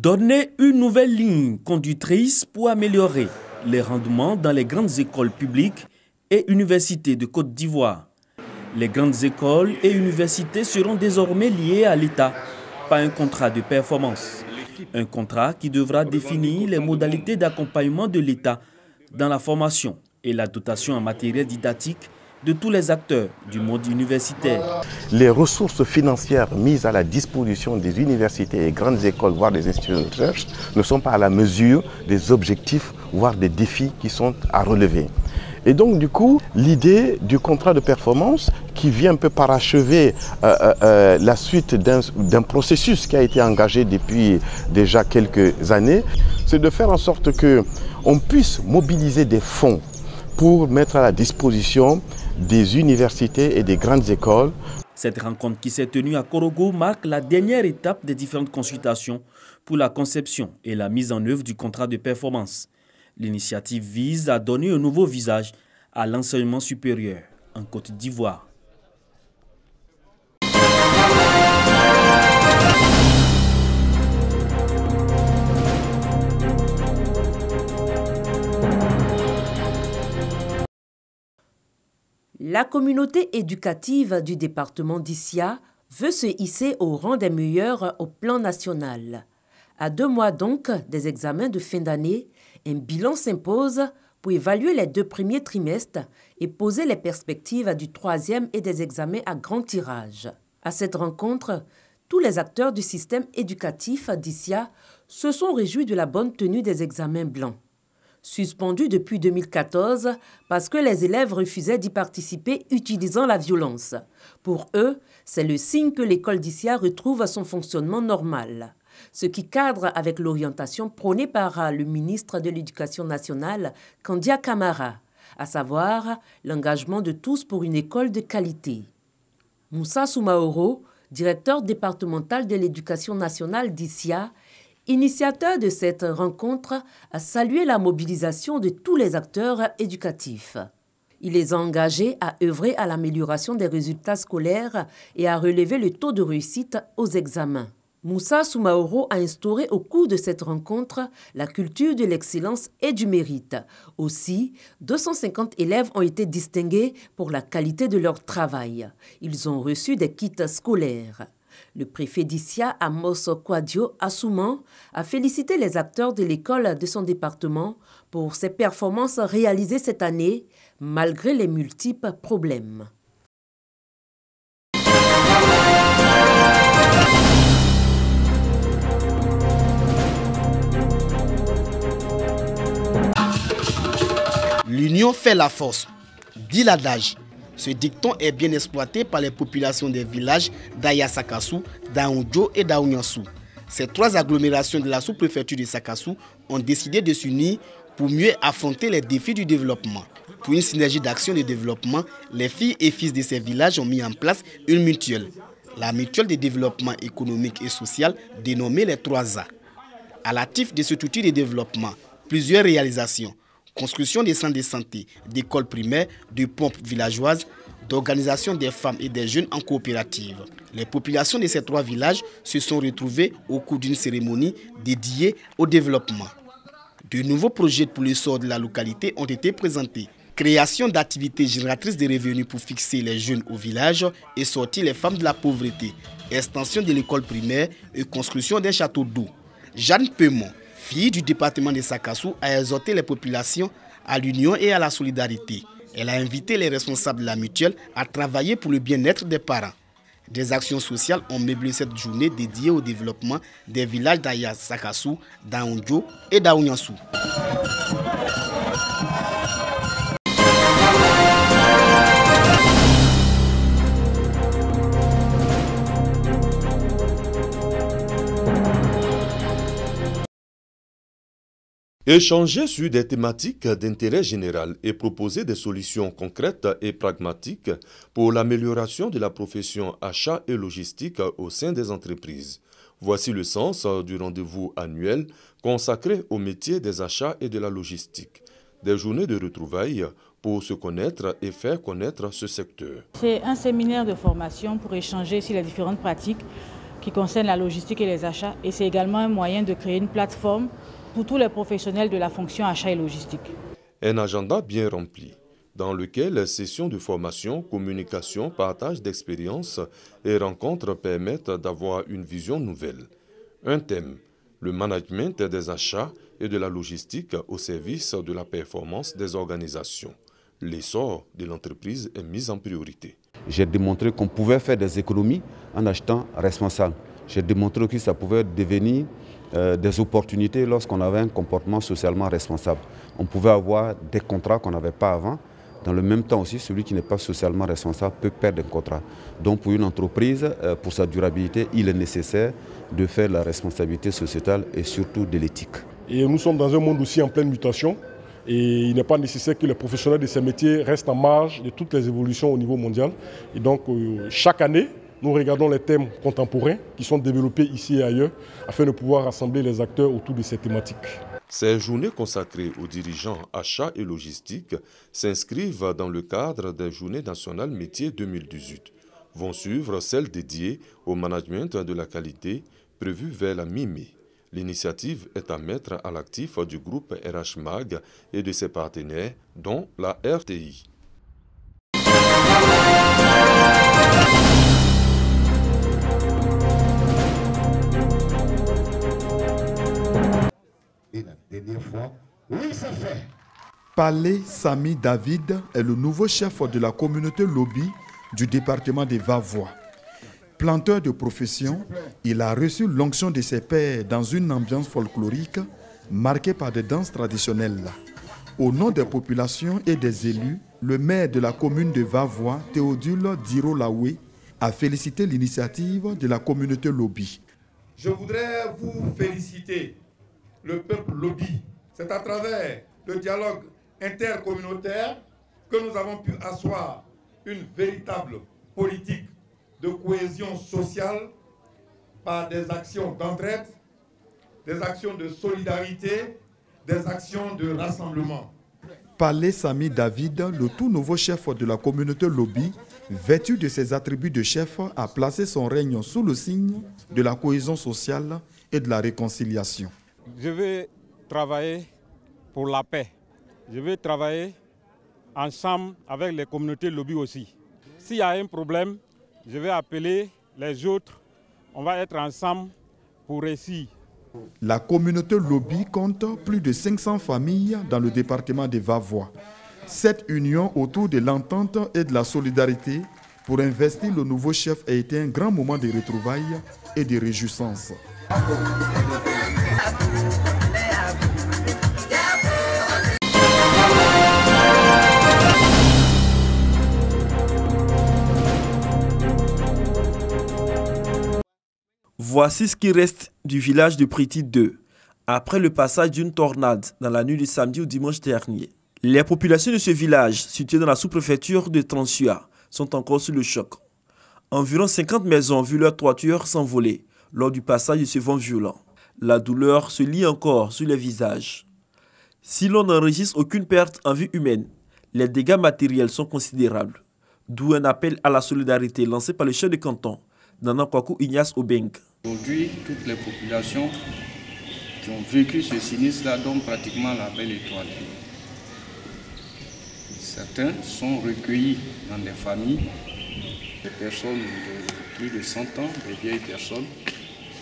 Donner une nouvelle ligne conductrice pour améliorer les rendements dans les grandes écoles publiques et universités de Côte d'Ivoire. Les grandes écoles et universités seront désormais liées à l'État par un contrat de performance. Un contrat qui devra définir les modalités d'accompagnement de l'État dans la formation et la dotation en matériel didactique de tous les acteurs du monde universitaire. Les ressources financières mises à la disposition des universités et grandes écoles, voire des instituts de recherche, ne sont pas à la mesure des objectifs, voire des défis qui sont à relever. Et donc, du coup, l'idée du contrat de performance qui vient un peu parachever la suite d'un processus qui a été engagé depuis déjà quelques années, c'est de faire en sorte qu'on puisse mobiliser des fonds pour mettre à la disposition des universités et des grandes écoles. Cette rencontre qui s'est tenue à Korogo marque la dernière étape des différentes consultations pour la conception et la mise en œuvre du contrat de performance. L'initiative vise à donner un nouveau visage à l'enseignement supérieur en Côte d'Ivoire. La communauté éducative du département d'Issia veut se hisser au rang des meilleurs au plan national. À 2 mois donc des examens de fin d'année, un bilan s'impose pour évaluer les 2 premiers trimestres et poser les perspectives du 3e et des examens à grand tirage. À cette rencontre, tous les acteurs du système éducatif d'Issia se sont réjouis de la bonne tenue des examens blancs. Suspendus depuis 2014 parce que les élèves refusaient d'y participer utilisant la violence. Pour eux, c'est le signe que l'école d'Issia retrouve son fonctionnement normal, ce qui cadre avec l'orientation prônée par le ministre de l'Éducation nationale, Kandia Camara, à savoir l'engagement de tous pour une école de qualité. Moussa Soumaoro, directeur départemental de l'Éducation nationale d'Issia, initiateur de cette rencontre, a salué la mobilisation de tous les acteurs éducatifs. Il les a engagés à œuvrer à l'amélioration des résultats scolaires et à relever le taux de réussite aux examens. Moussa Soumaoro a instauré au cours de cette rencontre la culture de l'excellence et du mérite. Aussi, 250 élèves ont été distingués pour la qualité de leur travail. Ils ont reçu des kits scolaires. Le préfet d'Issia, Amos Kwadio Assouman, a félicité les acteurs de l'école de son département pour ses performances réalisées cette année, malgré les multiples problèmes. L'union fait la force, dit l'adage. Ce dicton est bien exploité par les populations des villages d'Aya-Sakassou, d'Aoundjo et d'Aounyansou. Ces 3 agglomérations de la sous-préfecture de Sakassou ont décidé de s'unir pour mieux affronter les défis du développement. Pour une synergie d'action de développement, les filles et fils de ces villages ont mis en place une mutuelle. La mutuelle de développement économique et social dénommée les 3A. À l'actif de cet outil de développement, plusieurs réalisations. Construction des centres de santé, d'écoles primaires, de pompes villageoises, d'organisation des femmes et des jeunes en coopérative. Les populations de ces 3 villages se sont retrouvées au cours d'une cérémonie dédiée au développement. De nouveaux projets pour le sort de la localité ont été présentés. Création d'activités génératrices de revenus pour fixer les jeunes au village et sortir les femmes de la pauvreté. Extension de l'école primaire et construction d'un château d'eau. Jeanne Peumont, fille du département de Sakassou, a exhorté les populations à l'union et à la solidarité. Elle a invité les responsables de la mutuelle à travailler pour le bien-être des parents. Des actions sociales ont meublé cette journée dédiée au développement des villages d'Aya Sakassou, d'Aoundjo et d'Aounyansou. Échanger sur des thématiques d'intérêt général et proposer des solutions concrètes et pragmatiques pour l'amélioration de la profession achat et logistique au sein des entreprises. Voici le sens du rendez-vous annuel consacré au métier des achats et de la logistique. Des journées de retrouvailles pour se connaître et faire connaître ce secteur. C'est un séminaire de formation pour échanger sur les différentes pratiques qui concerne la logistique et les achats. Et c'est également un moyen de créer une plateforme pour tous les professionnels de la fonction achat et logistique. Un agenda bien rempli, dans lequel sessions de formation, communication, partage d'expériences et rencontres permettent d'avoir une vision nouvelle. Un thème, le management des achats et de la logistique au service de la performance des organisations. L'essor de l'entreprise est mis en priorité. J'ai démontré qu'on pouvait faire des économies en achetant responsable. J'ai démontré que ça pouvait devenir des opportunités lorsqu'on avait un comportement socialement responsable. On pouvait avoir des contrats qu'on n'avait pas avant. Dans le même temps aussi, celui qui n'est pas socialement responsable peut perdre un contrat. Donc pour une entreprise, pour sa durabilité, il est nécessaire de faire la responsabilité sociétale et surtout de l'éthique. Et nous sommes dans un monde aussi en pleine mutation. Et il n'est pas nécessaire que les professionnels de ces métiers restent en marge de toutes les évolutions au niveau mondial. Et donc chaque année, nous regardons les thèmes contemporains qui sont développés ici et ailleurs afin de pouvoir rassembler les acteurs autour de ces thématiques. Ces journées consacrées aux dirigeants achats et logistique s'inscrivent dans le cadre des Journées nationales métiers 2018. Vont suivre celles dédiées au management de la qualité prévues vers la mi-mai. L'initiative est à mettre à l'actif du groupe RH Mag et de ses partenaires, dont la RTI. Et la dernière fois, oui, ça fait. Palais Sami David est le nouveau chef de la communauté Lobby du département des Vavois. Planteur de profession, il a reçu l'onction de ses pairs dans une ambiance folklorique marquée par des danses traditionnelles. Au nom des populations et des élus, le maire de la commune de Vavois, Théodule Diro-Laoué, a félicité l'initiative de la communauté Lobby. Je voudrais vous féliciter, le peuple Lobby. C'est à travers le dialogue intercommunautaire que nous avons pu asseoir une véritable politique de cohésion sociale par des actions d'entraide, des actions de solidarité, des actions de rassemblement. Palais Sami David, le tout nouveau chef de la communauté Lobby, vêtu de ses attributs de chef, a placé son règne sous le signe de la cohésion sociale et de la réconciliation. Je vais travailler pour la paix. Je vais travailler ensemble avec les communautés Lobby aussi. S'il y a un problème, je vais appeler les autres. On va être ensemble pour réussir. La communauté Lobby compte plus de 500 familles dans le département des Vavois. Cette union autour de l'entente et de la solidarité pour investir le nouveau chef a été un grand moment de retrouvailles et de réjouissance. Voici ce qui reste du village de Priti 2, après le passage d'une tornade dans la nuit du samedi au dimanche dernier. Les populations de ce village, situé dans la sous-préfecture de Transua, sont encore sous le choc. Environ 50 maisons ont vu leur toiture s'envoler lors du passage de ce vent violent. La douleur se lit encore sur les visages. Si l'on n'enregistre aucune perte en vie humaine, les dégâts matériels sont considérables. D'où un appel à la solidarité lancé par le chef de canton, Nana Kwaku Ignace Obeng. Aujourd'hui, toutes les populations qui ont vécu ce sinistre-là donnent pratiquement la belle étoile. Certains sont recueillis dans des familles, des personnes de plus de 100 ans, des vieilles personnes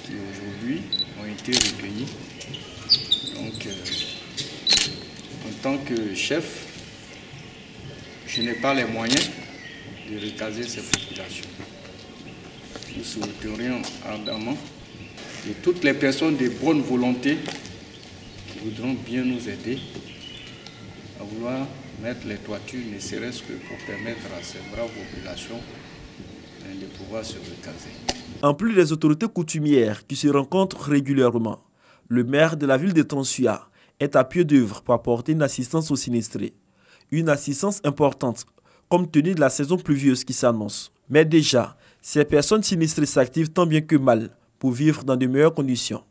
qui aujourd'hui ont été recueillies. Donc, en tant que chef, je n'ai pas les moyens de recaser ces populations. Nous souhaiterions ardemment que toutes les personnes de bonne volonté qui voudront bien nous aider à vouloir mettre les toitures, ne serait-ce que pour permettre à ces braves populations de pouvoir se recaser. En plus des autorités coutumières qui se rencontrent régulièrement, le maire de la ville de Transua est à pied d'œuvre pour apporter une assistance aux sinistrés. Une assistance importante, compte tenu de la saison pluvieuse qui s'annonce. Mais déjà, ces personnes sinistrées s'activent tant bien que mal pour vivre dans de meilleures conditions.